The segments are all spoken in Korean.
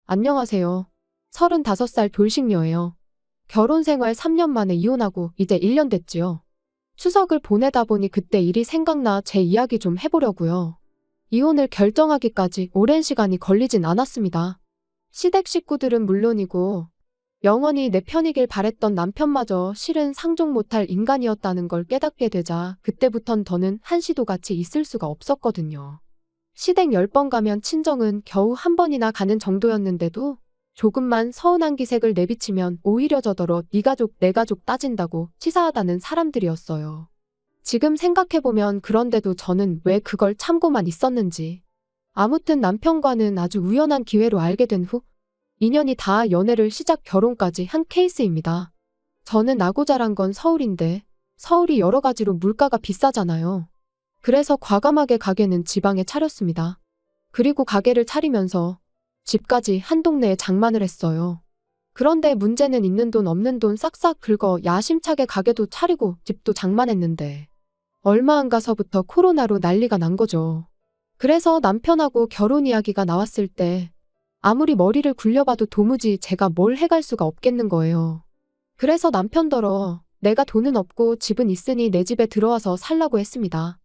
안녕하세요. 35살 돌싱녀예요. 결혼 생활 3년 만에 이혼하고 이제 1년 됐지요. 추석을 보내다 보니 그때 일이 생각나 제 이야기 좀 해보려고요. 이혼을 결정하기까지 오랜 시간이 걸리진 않았습니다. 시댁 식구들은 물론이고 영원히 내 편이길 바랬던 남편마저 실은 상종 못할 인간이었다는 걸 깨닫게 되자 그때부턴 더는 한시도 같이 있을 수가 없었거든요. 시댁 10번 가면 친정은 겨우 한 번이나 가는 정도였는데도 조금만 서운한 기색을 내비치면 오히려 저더러 네 가족 내 가족 따진다고 치사하다는 사람들이었어요. 지금 생각해보면 그런데도 저는 왜 그걸 참고만 있었는지. 아무튼 남편과는 아주 우연한 기회로 알게 된 후 인연이 닿아 연애를 시작 결혼까지 한 케이스입니다. 저는 나고 자란 건 서울인데 서울이 여러 가지로 물가가 비싸잖아요. 그래서 과감하게 가게는 지방에 차렸습니다. 그리고 가게를 차리면서 집까지 한 동네에 장만을 했어요. 그런데 문제는 있는 돈 없는 돈 싹싹 긁어 야심차게 가게도 차리고 집도 장만했는데 얼마 안 가서부터 코로나로 난리가 난 거죠. 그래서 남편하고 결혼 이야기가 나왔을 때 아무리 머리를 굴려봐도 도무지 제가 뭘 해갈 수가 없겠는 거예요. 그래서 남편더러 내가 돈은 없고 집은 있으니 내 집에 들어와서 살라고 했습니다.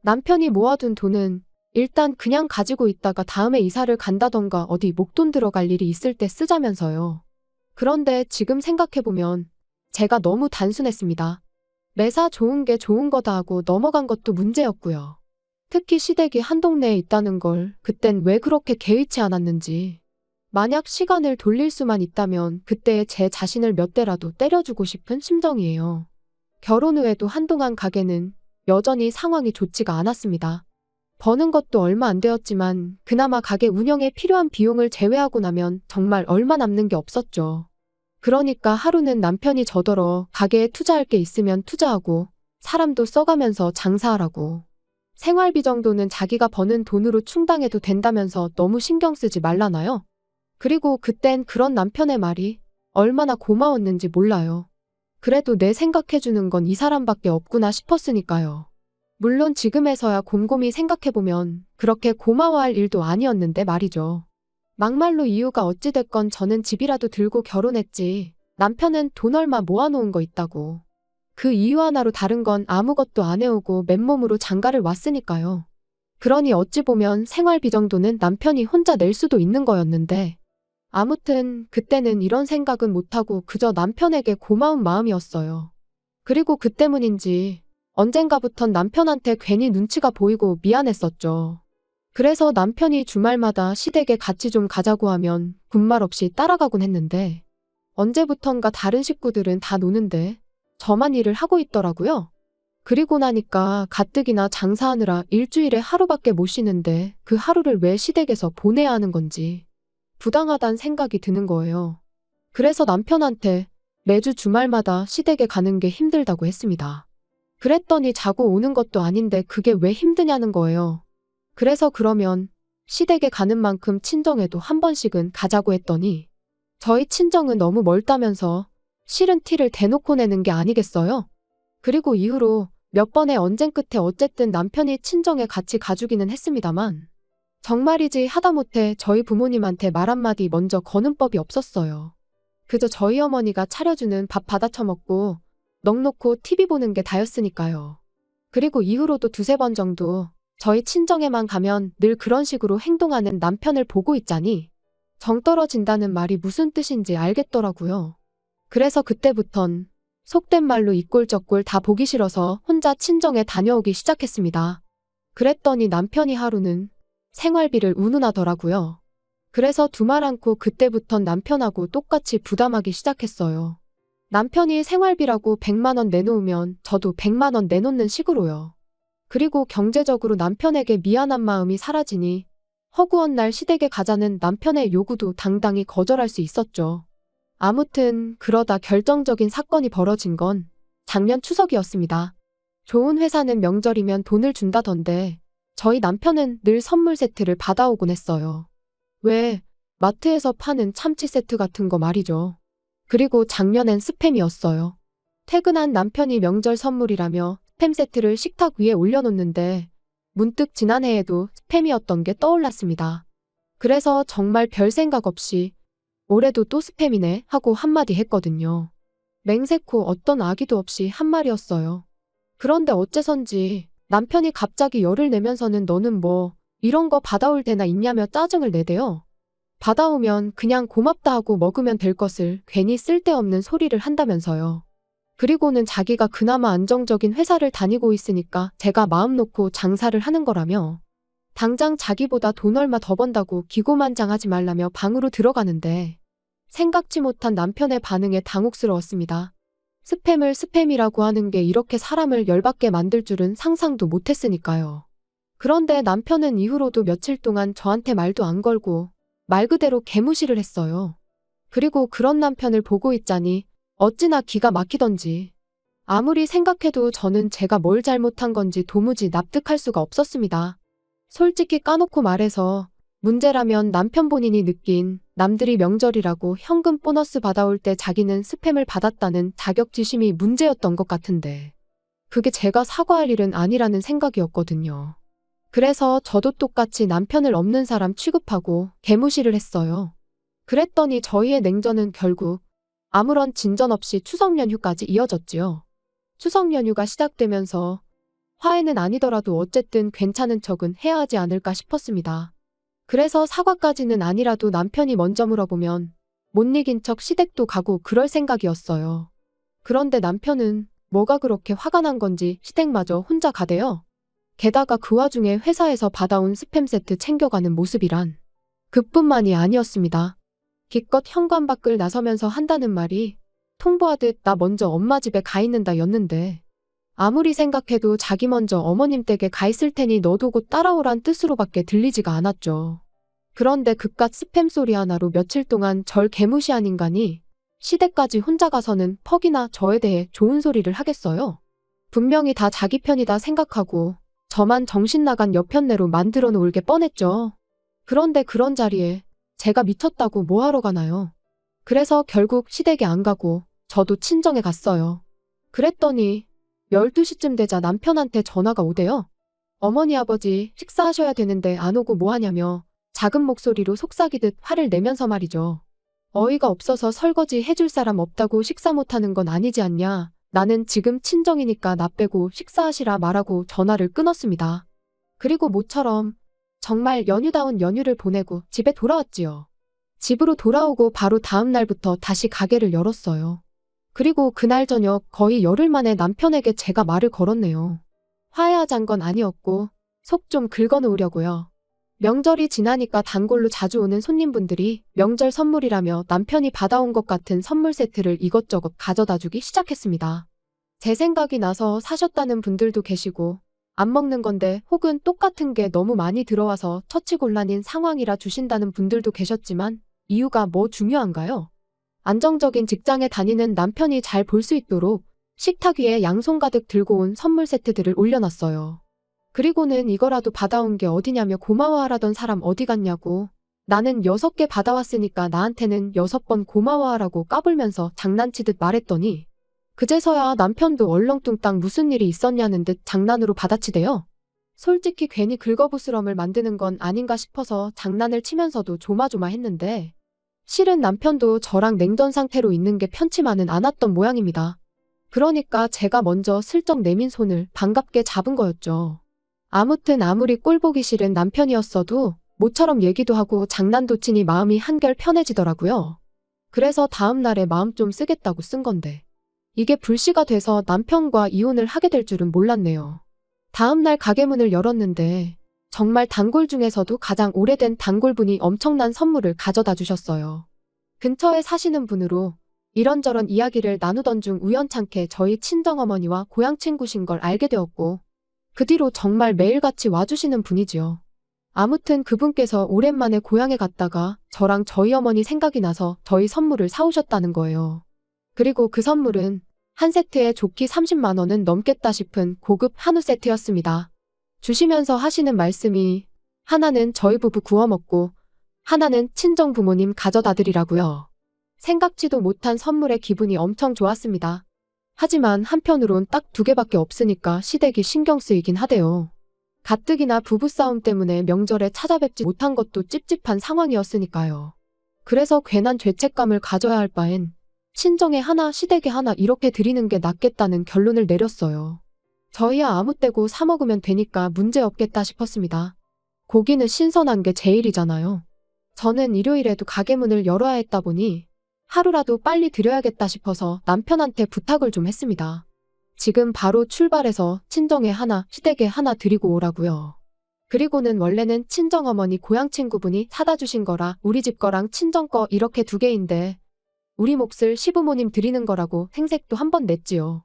남편이 모아둔 돈은 일단 그냥 가지고 있다가 다음에 이사를 간다던가 어디 목돈 들어갈 일이 있을 때 쓰자면서요. 그런데 지금 생각해보면 제가 너무 단순했습니다. 매사 좋은 게 좋은 거다 하고 넘어간 것도 문제였고요. 특히 시댁이 한 동네에 있다는 걸 그땐 왜 그렇게 개의치 않았는지. 만약 시간을 돌릴 수만 있다면 그때의 제 자신을 몇 대라도 때려주고 싶은 심정이에요. 결혼 후에도 한동안 가게는 여전히 상황이 좋지가 않았습니다. 버는 것도 얼마 안 되었지만 그나마 가게 운영에 필요한 비용을 제외하고 나면 정말 얼마 남는 게 없었죠. 그러니까 하루는 남편이 저더러 가게에 투자할 게 있으면 투자하고 사람도 써가면서 장사하라고. 생활비 정도는 자기가 버는 돈으로 충당해도 된다면서 너무 신경 쓰지 말라나요? 그리고 그땐 그런 남편의 말이 얼마나 고마웠는지 몰라요. 그래도 내 생각해주는 건 이 사람밖에 없구나 싶었으니까요. 물론 지금에서야 곰곰이 생각해보면 그렇게 고마워할 일도 아니었는데 말이죠. 막말로 이유가 어찌됐건 저는 집이라도 들고 결혼했지 남편은 돈 얼마 모아놓은 거 있다고. 그 이유 하나로 다른 건 아무것도 안 해오고 맨몸으로 장가를 왔으니까요. 그러니 어찌 보면 생활비 정도는 남편이 혼자 낼 수도 있는 거였는데 아무튼 그때는 이런 생각은 못하고 그저 남편에게 고마운 마음이었어요. 그리고 그 때문인지 언젠가부턴 남편한테 괜히 눈치가 보이고 미안했었죠. 그래서 남편이 주말마다 시댁에 같이 좀 가자고 하면 군말 없이 따라가곤 했는데 언제부턴가 다른 식구들은 다 노는데 저만 일을 하고 있더라고요. 그리고 나니까 가뜩이나 장사하느라 일주일에 하루밖에 못 쉬는데 그 하루를 왜 시댁에서 보내야 하는 건지 부당하단 생각이 드는 거예요. 그래서 남편한테 매주 주말마다 시댁에 가는 게 힘들다고 했습니다. 그랬더니 자고 오는 것도 아닌데 그게 왜 힘드냐는 거예요. 그래서 그러면 시댁에 가는 만큼 친정에도 한 번씩은 가자고 했더니 저희 친정은 너무 멀다면서 싫은 티를 대놓고 내는 게 아니겠어요? 그리고 이후로 몇 번의 언쟁 끝에 어쨌든 남편이 친정에 같이 가주기는 했습니다만 정말이지 하다못해 저희 부모님한테 말 한마디 먼저 거는 법이 없었어요. 그저 저희 어머니가 차려주는 밥 받아 처먹고 넋놓고 TV 보는 게 다였으니까요. 그리고 이후로도 두세 번 정도 저희 친정에만 가면 늘 그런 식으로 행동하는 남편을 보고 있자니 정 떨어진다는 말이 무슨 뜻인지 알겠더라고요. 그래서 그때부턴 속된 말로 이꼴저꼴 다 보기 싫어서 혼자 친정에 다녀오기 시작했습니다. 그랬더니 남편이 하루는 생활비를 운운하더라고요. 그래서 두말 않고 그때부턴 남편하고 똑같이 부담하기 시작했어요. 남편이 생활비라고 100만 원 내놓으면 저도 100만 원 내놓는 식으로요. 그리고 경제적으로 남편에게 미안한 마음이 사라지니 허구한 날 시댁에 가자는 남편의 요구도 당당히 거절할 수 있었죠. 아무튼 그러다 결정적인 사건이 벌어진 건 작년 추석이었습니다. 좋은 회사는 명절이면 돈을 준다던데 저희 남편은 늘 선물 세트를 받아오곤 했어요. 왜? 마트에서 파는 참치 세트 같은 거 말이죠. 그리고 작년엔 스팸이었어요. 퇴근한 남편이 명절 선물이라며 스팸 세트를 식탁 위에 올려놓는데 문득 지난해에도 스팸이었던 게 떠올랐습니다. 그래서 정말 별 생각 없이 올해도 또 스팸이네 하고 한마디 했거든요. 맹세코 어떤 악의도 없이 한 말이었어요. 그런데 어째선지 남편이 갑자기 열을 내면서는 너는 뭐 이런 거 받아올 때나 있냐며 짜증을 내대요. 받아오면 그냥 고맙다 하고 먹으면 될 것을 괜히 쓸데없는 소리를 한다면서요. 그리고는 자기가 그나마 안정적인 회사를 다니고 있으니까 제가 마음 놓고 장사를 하는 거라며 당장 자기보다 돈 얼마 더 번다고 기고만장하지 말라며 방으로 들어가는데 생각지 못한 남편의 반응에 당혹스러웠습니다. 스팸을 스팸이라고 하는 게 이렇게 사람을 열받게 만들 줄은 상상도 못했으니까요. 그런데 남편은 이후로도 며칠 동안 저한테 말도 안 걸고 말 그대로 개무시를 했어요. 그리고 그런 남편을 보고 있자니 어찌나 기가 막히던지. 아무리 생각해도 저는 제가 뭘 잘못한 건지 도무지 납득할 수가 없었습니다. 솔직히 까놓고 말해서 문제라면 남편 본인이 느낀 남들이 명절이라고 현금 보너스 받아올 때 자기는 스팸을 받았다는 자격지심이 문제였던 것 같은데 그게 제가 사과할 일은 아니라는 생각이었거든요. 그래서 저도 똑같이 남편을 없는 사람 취급하고 개무시를 했어요. 그랬더니 저희의 냉전은 결국 아무런 진전 없이 추석 연휴까지 이어졌지요. 추석 연휴가 시작되면서 화해는 아니더라도 어쨌든 괜찮은 척은 해야 하지 않을까 싶었습니다. 그래서 사과까지는 아니라도 남편이 먼저 물어보면 못 이긴 척 시댁도 가고 그럴 생각이었어요. 그런데 남편은 뭐가 그렇게 화가 난 건지 시댁마저 혼자 가대요. 게다가 그 와중에 회사에서 받아온 스팸 세트 챙겨가는 모습이란 그뿐만이 아니었습니다. 기껏 현관 밖을 나서면서 한다는 말이 통보하듯 나 먼저 엄마 집에 가 있는다 였는데 아무리 생각해도 자기 먼저 어머님 댁에 가 있을 테니 너도 곧 따라오란 뜻으로밖에 들리지가 않았죠. 그런데 그깟 스팸 소리 하나로 며칠 동안 절 개무시한 인간이 시댁까지 혼자 가서는 퍽이나 저에 대해 좋은 소리를 하겠어요? 분명히 다 자기 편이다 생각하고 저만 정신 나간 여편네로 만들어 놓을 게 뻔했죠. 그런데 그런 자리에 제가 미쳤다고 뭐하러 가나요? 그래서 결국 시댁에 안 가고 저도 친정에 갔어요. 그랬더니 12시쯤 되자 남편한테 전화가 오대요. 어머니 아버지 식사하셔야 되는데 안 오고 뭐하냐며 작은 목소리로 속삭이듯 화를 내면서 말이죠. 어이가 없어서 설거지 해줄 사람 없다고 식사 못하는 건 아니지 않냐. 나는 지금 친정이니까 나 빼고 식사하시라 말하고 전화를 끊었습니다. 그리고 모처럼 정말 연휴다운 연휴를 보내고 집에 돌아왔지요. 집으로 돌아오고 바로 다음 날부터 다시 가게를 열었어요. 그리고 그날 저녁 거의 열흘 만에 남편에게 제가 말을 걸었네요. 화해하잔 건 아니었고 속 좀 긁어놓으려고요. 명절이 지나니까 단골로 자주 오는 손님분들이 명절 선물이라며 남편이 받아온 것 같은 선물 세트를 이것저것 가져다 주기 시작했습니다. 제 생각이 나서 사셨다는 분들도 계시고 안 먹는 건데 혹은 똑같은 게 너무 많이 들어와서 처치곤란인 상황이라 주신다는 분들도 계셨지만 이유가 뭐 중요한가요? 안정적인 직장에 다니는 남편이 잘 볼 수 있도록 식탁 위에 양손 가득 들고 온 선물 세트들을 올려놨어요. 그리고는 이거라도 받아온 게 어디냐며 고마워하라던 사람 어디 갔냐고 나는 6개 받아왔으니까 나한테는 6번 고마워하라고 까불면서 장난치듯 말했더니 그제서야 남편도 얼렁뚱땅 무슨 일이 있었냐는 듯 장난으로 받아치대요. 솔직히 괜히 긁어부스럼을 만드는 건 아닌가 싶어서 장난을 치면서도 조마조마했는데 실은 남편도 저랑 냉전 상태로 있는 게 편치만은 않았던 모양입니다. 그러니까 제가 먼저 슬쩍 내민 손을 반갑게 잡은 거였죠. 아무튼 아무리 꼴보기 싫은 남편이었어도 모처럼 얘기도 하고 장난도 치니 마음이 한결 편해지더라고요. 그래서 다음 날에 마음 좀 쓰겠다고 쓴 건데 이게 불씨가 돼서 남편과 이혼을 하게 될 줄은 몰랐네요. 다음 날 가게 문을 열었는데 정말 단골 중에서도 가장 오래된 단골분이 엄청난 선물을 가져다 주셨어요. 근처에 사시는 분으로 이런저런 이야기를 나누던 중 우연찮게 저희 친정어머니와 고향 친구신 걸 알게 되었고 그 뒤로 정말 매일같이 와주시는 분이지요. 아무튼 그분께서 오랜만에 고향에 갔다가 저랑 저희 어머니 생각이 나서 저희 선물을 사오셨다는 거예요. 그리고 그 선물은 한 세트에 좋기 30만 원은 넘겠다 싶은 고급 한우 세트였습니다. 주시면서 하시는 말씀이 하나는 저희 부부 구워 먹고 하나는 친정 부모님 가져다 드리라고요. 생각지도 못한 선물에 기분이 엄청 좋았습니다. 하지만 한편으론 딱 2개밖에 없으니까 시댁이 신경 쓰이긴 하대요. 가뜩이나 부부싸움 때문에 명절에 찾아뵙지 못한 것도 찝찝한 상황이었으니까요. 그래서 괜한 죄책감을 가져야 할 바엔 친정에 하나 시댁에 하나 이렇게 드리는 게 낫겠다는 결론을 내렸어요. 저희야 아무 때고 사 먹으면 되니까 문제 없겠다 싶었습니다. 고기는 신선한 게 제일이잖아요. 저는 일요일에도 가게 문을 열어야 했다 보니 하루라도 빨리 드려야겠다 싶어서 남편한테 부탁을 좀 했습니다. 지금 바로 출발해서 친정에 하나, 시댁에 하나 드리고 오라고요. 그리고는 원래는 친정어머니 고향 친구분이 사다 주신 거라 우리 집 거랑 친정 거 이렇게 두 개인데 우리 몫을 시부모님 드리는 거라고 생색도 한번 냈지요.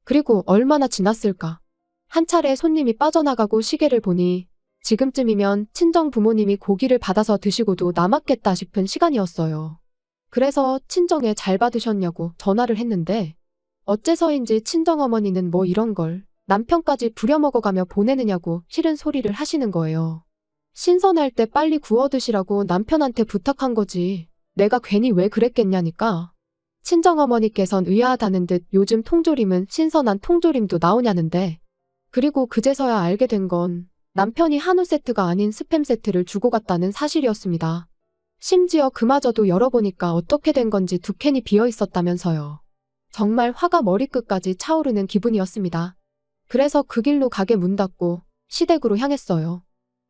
그리고 얼마나 지났을까. 한 차례 손님이 빠져나가고 시계를 보니 지금쯤이면 친정 부모님이 고기를 받아서 드시고도 남았겠다 싶은 시간이었어요. 그래서 친정에 잘 받으셨냐고 전화를 했는데 어째서인지 친정어머니는 뭐 이런 걸 남편까지 부려먹어가며 보내느냐고 싫은 소리를 하시는 거예요. 신선할 때 빨리 구워 드시라고 남편한테 부탁한 거지. 내가 괜히 왜 그랬겠냐니까. 친정어머니께선 의아하다는 듯 요즘 통조림은 신선한 통조림도 나오냐는데 그리고 그제서야 알게 된 건 남편이 한우 세트가 아닌 스팸 세트를 주고 갔다는 사실이었습니다. 심지어 그마저도 열어보니까 어떻게 된 건지 두 캔이 비어 있었다면서요. 정말 화가 머리끝까지 차오르는 기분이었습니다. 그래서 그 길로 가게 문 닫고 시댁으로 향했어요.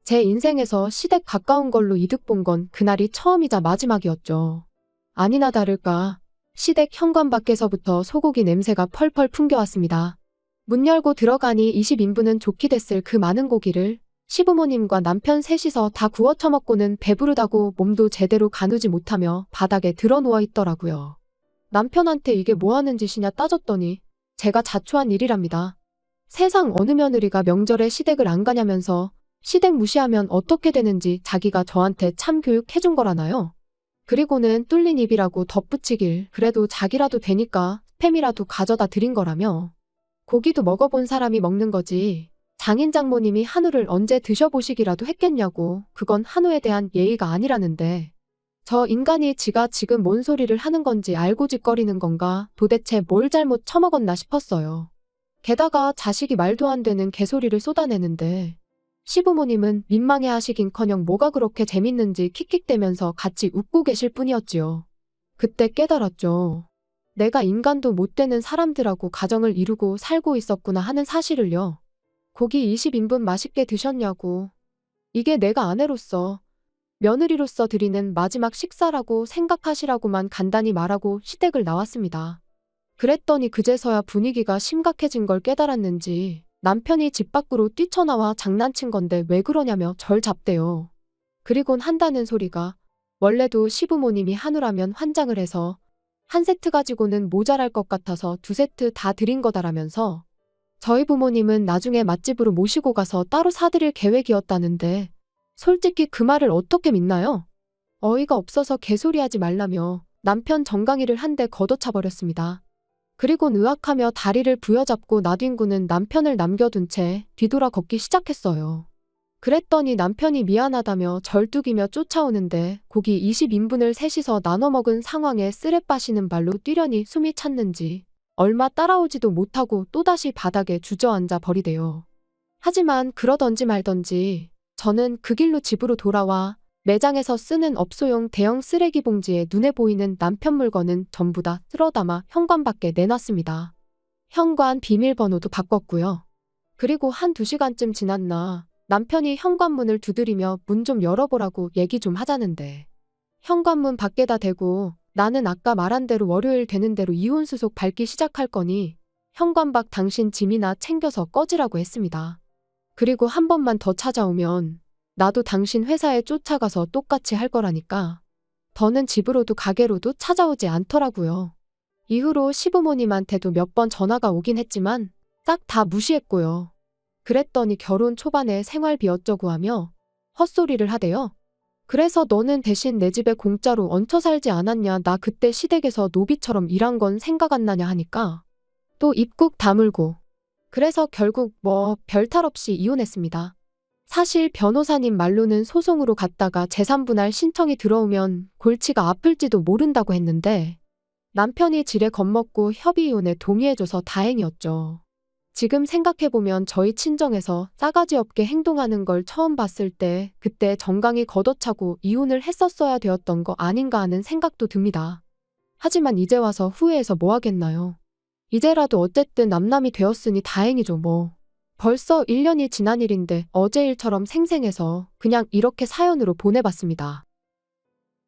제 인생에서 시댁 가까운 걸로 이득 본 건 그날이 처음이자 마지막이었죠. 아니나 다를까 시댁 현관 밖에서부터 소고기 냄새가 펄펄 풍겨왔습니다. 문 열고 들어가니 20인분은 좋게 됐을 그 많은 고기를 시부모님과 남편 셋이서 다 구워 처먹고는 배부르다고 몸도 제대로 가누지 못하며 바닥에 드러누워 있더라고요. 남편한테 이게 뭐하는 짓이냐 따졌더니 제가 자초한 일이랍니다. 세상 어느 며느리가 명절에 시댁을 안 가냐면서 시댁 무시하면 어떻게 되는지 자기가 저한테 참 교육해준 거라나요? 그리고는 뚫린 입이라고 덧붙이길 그래도 자기라도 되니까 스팸이라도 가져다 드린 거라며. 고기도 먹어본 사람이 먹는 거지 장인 장모님이 한우를 언제 드셔보시기라도 했겠냐고. 그건 한우에 대한 예의가 아니라는데 저 인간이 지가 지금 뭔 소리를 하는 건지 알고 짓거리는 건가. 도대체 뭘 잘못 처먹었나 싶었어요. 게다가 자식이 말도 안 되는 개소리를 쏟아내는데 시부모님은 민망해하시긴커녕 뭐가 그렇게 재밌는지 킥킥대면서 같이 웃고 계실 뿐이었지요. 그때 깨달았죠. 내가 인간도 못 되는 사람들하고 가정을 이루고 살고 있었구나 하는 사실을요. 고기 20인분 맛있게 드셨냐고. 이게 내가 아내로서 며느리로서 드리는 마지막 식사라고 생각하시라고만 간단히 말하고 시댁을 나왔습니다. 그랬더니 그제서야 분위기가 심각해진 걸 깨달았는지 남편이 집 밖으로 뛰쳐나와 장난친 건데 왜 그러냐며 절 잡대요. 그리곤 한다는 소리가 원래도 시부모님이 한우라면 환장을 해서 한 세트 가지고는 모자랄 것 같아서 두 세트 다 드린 거다라면서 저희 부모님은 나중에 맛집으로 모시고 가서 따로 사드릴 계획이었다는데 솔직히 그 말을 어떻게 믿나요? 어이가 없어서 개소리하지 말라며 남편 정강이를 한 대 걷어차버렸습니다. 그리곤 의학하며 다리를 부여잡고 나뒹구는 남편을 남겨둔 채 뒤돌아 걷기 시작했어요. 그랬더니 남편이 미안하다며 절뚝이며 쫓아오는데 고기 20인분을 셋이서 나눠 먹은 상황에 쓰레 빠시는 발로 뛰려니 숨이 찼는지 얼마 따라오지도 못하고 또다시 바닥에 주저앉아 버리대요. 하지만 그러던지 말던지 저는 그 길로 집으로 돌아와 매장에서 쓰는 업소용 대형 쓰레기 봉지에 눈에 보이는 남편 물건은 전부 다 쓸어 담아 현관 밖에 내놨습니다. 현관 비밀번호도 바꿨고요. 그리고 한 2시간쯤 지났나 남편이 현관문을 두드리며 문 좀 열어보라고 얘기 좀 하자는데 현관문 밖에다 대고 나는 아까 말한 대로 월요일 되는 대로 이혼수속 밟기 시작할 거니 현관 밖 당신 짐이나 챙겨서 꺼지라고 했습니다. 그리고 한 번만 더 찾아오면 나도 당신 회사에 쫓아가서 똑같이 할 거라니까. 더는 집으로도 가게로도 찾아오지 않더라고요. 이후로 시부모님한테도 몇 번 전화가 오긴 했지만 싹 다 무시했고요. 그랬더니 결혼 초반에 생활비 어쩌고 하며 헛소리를 하대요. 그래서 너는 대신 내 집에 공짜로 얹혀 살지 않았냐. 나 그때 시댁에서 노비처럼 일한 건 생각 안 나냐 하니까 또 입국 다물고. 그래서 결국 별탈 없이 이혼했습니다. 사실 변호사님 말로는 소송으로 갔다가 재산분할 신청이 들어오면 골치가 아플지도 모른다고 했는데 남편이 지레 겁먹고 협의 이혼에 동의해줘서 다행이었죠. 지금 생각해보면 저희 친정에서 싸가지 없게 행동하는 걸 처음 봤을 때 그때 정강이 걷어차고 이혼을 했었어야 되었던 거 아닌가 하는 생각도 듭니다. 하지만 이제 와서 후회해서 뭐 하겠나요? 이제라도 어쨌든 남남이 되었으니 다행이죠 뭐. 벌써 1년이 지난 일인데 어제 일처럼 생생해서 그냥 이렇게 사연으로 보내봤습니다.